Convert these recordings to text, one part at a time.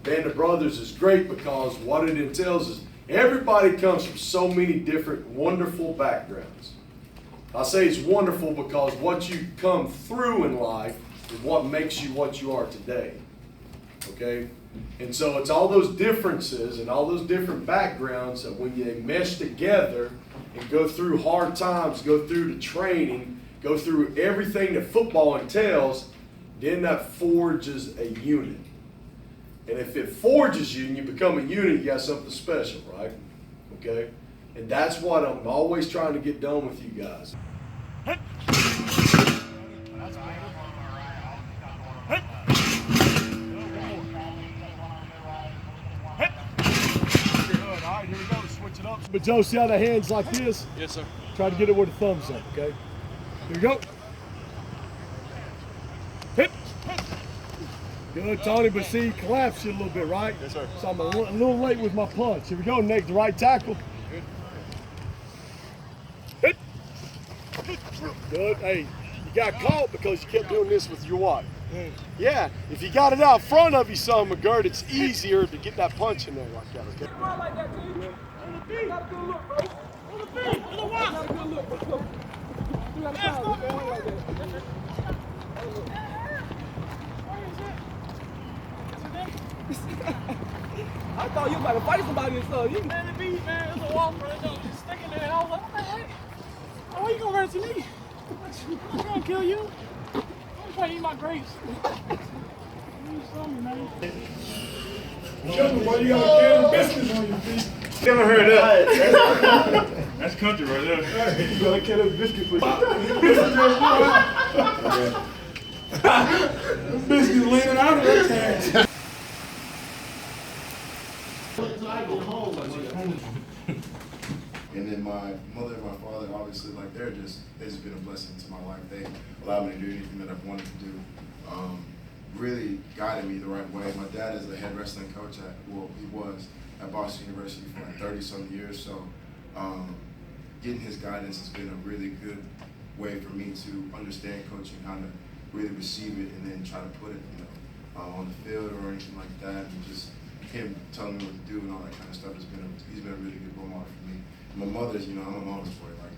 Band of Brothers is great because what it entails is everybody comes from so many different wonderful backgrounds. I say it's wonderful because what you come through in life is what makes you what you are today. Okay? And so it's all those differences and all those different backgrounds that when they mesh together and go through hard times, go through the training, go through everything that football entails, then that forges a unit. And if it forges you and you become a unit, you got something special, right? Okay? And that's what I'm always trying to get done with you guys. Here we go, switch it up. But Joe, see how the hand's like this? Yes, sir. Try to get it with the thumbs up, okay? Here we go. Hit. Good, Tony, but see, collapse you a little bit, right? Yes, sir. So I'm a little late with my punch. Here we go, next, the right tackle. Good. Hit. Good, hey, you got caught because you kept doing this with your wife. Yeah, if you got it out front of you some, McGirt, it's easier to get that punch in there like that, okay? Like that, G. On the beat. Got a good look, bro. On the beat. On the watch. Got a good look. Let's go. You got a foul, man. Like that. I thought you were about to fight somebody and stuff. You man, the beat, man. There's a wall for it. Just sticking there. I was like, what the heck? Why you gonna run to me? I'm gonna kill you. I'm trying to eat my grapes. You saw me, man. Why you got a can of biscuits on your feet? Never heard that. That's country right there. You got a can of biscuits for you. Biscuits leaning out of that tag. And then my mother and my father, obviously, like they've just been a blessing to my life. They allowed me to do anything that I've wanted to do. Really guided me the right way. My dad is the head wrestling coach he was at Boston University for like 30-some years. So getting his guidance has been a really good way for me to understand coaching, how to really receive it and then try to put it, on the field or anything like that. And just him telling me what to do and all that kind of stuff he's been a really good role model for me. And my mother's, I'm a mama's boy. Like,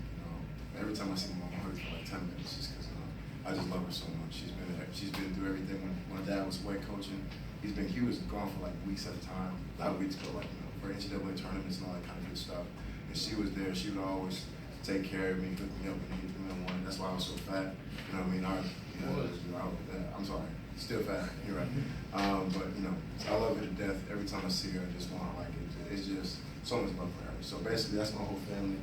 every time I see my mom, I hurt for like 10 minutes just because I just love her so much. She's been through everything. When my dad was away coaching, he was gone for like weeks at a time. Not weeks, but like for NCAA tournaments and all that kind of good stuff. And she was there. She would always take care of me, hook me up when anything I wanted. That's why I was so fat. You know what I mean? I'm sorry, still fat. You're right. But I love her to death. Every time I see her, I just want to like it. It's just so much love for her. So basically, that's my whole family.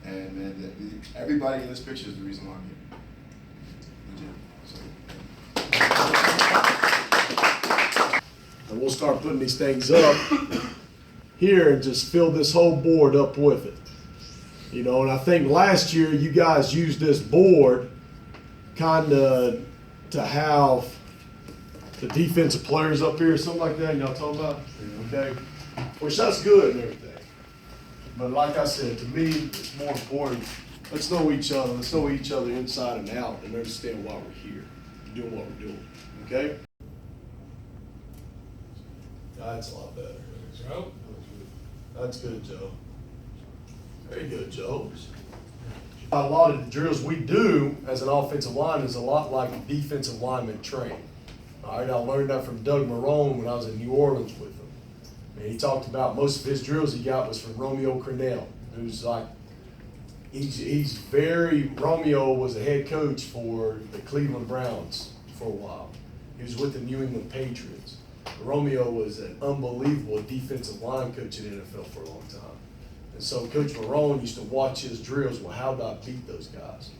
And man, everybody in this picture is the reason why I'm here. Legit. So. And we'll start putting these things up here and just fill this whole board up with it. And I think last year you guys used this board kind of to have the defensive players up here or something like that. Y'all talking about? Okay. Which that's good and everything. But like I said, to me, it's more important. Let's know each other. Let's know each other inside and out and understand why we're here, doing what we're doing. Okay? That's a lot better. Joe? That's good, Joe. Very good, Joe. A lot of the drills we do as an offensive line is a lot like defensive linemen train. All right, I learned that from Doug Marrone when I was in New Orleans with him. And he talked about most of his drills he got was from Romeo Crennel, who's like, Romeo was a head coach for the Cleveland Browns for a while. He was with the New England Patriots. Romeo was an unbelievable defensive line coach in the NFL for a long time. And so Coach Marrone used to watch his drills. Well, how do I beat those guys?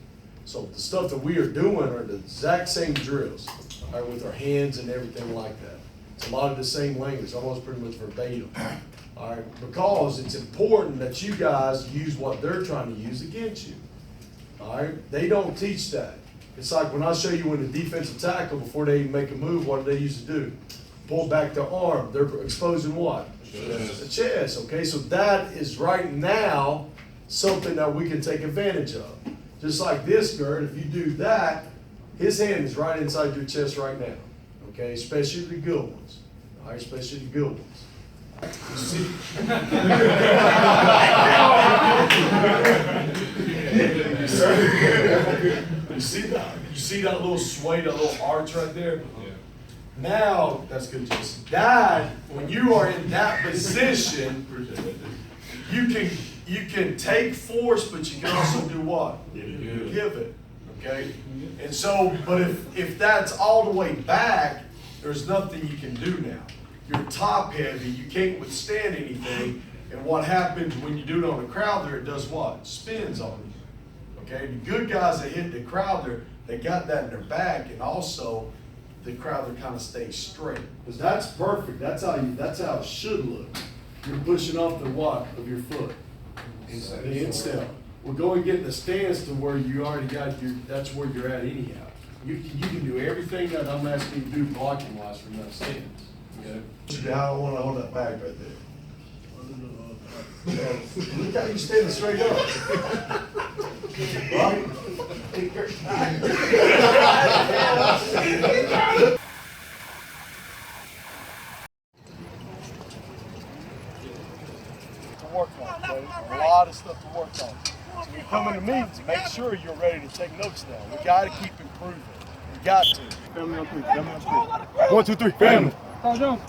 So the stuff that we are doing are the exact same drills, all right, with our hands and everything like that. It's a lot of the same language, almost pretty much verbatim. All right, because it's important that you guys use what they're trying to use against you. All right, they don't teach that. It's like when I show you when the defensive tackle, before they even make a move, what do they used to do? Pull back their arm. They're exposing what? The chest. Okay, so that is right now something that we can take advantage of. Just like this, Gert, if you do that, his hand is right inside your chest right now. Okay, especially the good ones. All right, especially the good ones. You see, you see that little sway, that little arch right there? Now, that's good, Jason. That, when you are in that position, you can take force, but you can also do what? Give it. Okay? And so, but if that's all the way back, there's nothing you can do now. You're top heavy, you can't withstand anything, and what happens when you do it on a crowder, it does what? Spins on you. Okay? The good guys that hit the crowder, they got that in their back, and also the crowder kind of stays straight. Because that's perfect. That's how it should look. You're pushing off the what of your foot. The instep. We're going to get the stance to where you already got that's where you're at anyhow. You can do everything that I'm asking you to do blocking wise from that stance. Okay? How I want to hold that bag right there. Look how you standing straight up. Right? To work on, okay? A lot of stuff to work on. So you come into meetings, make sure you're ready to take notes now. We got to keep improving. We got to. Family on three. 1, 2, 3. Family. Carl Jones.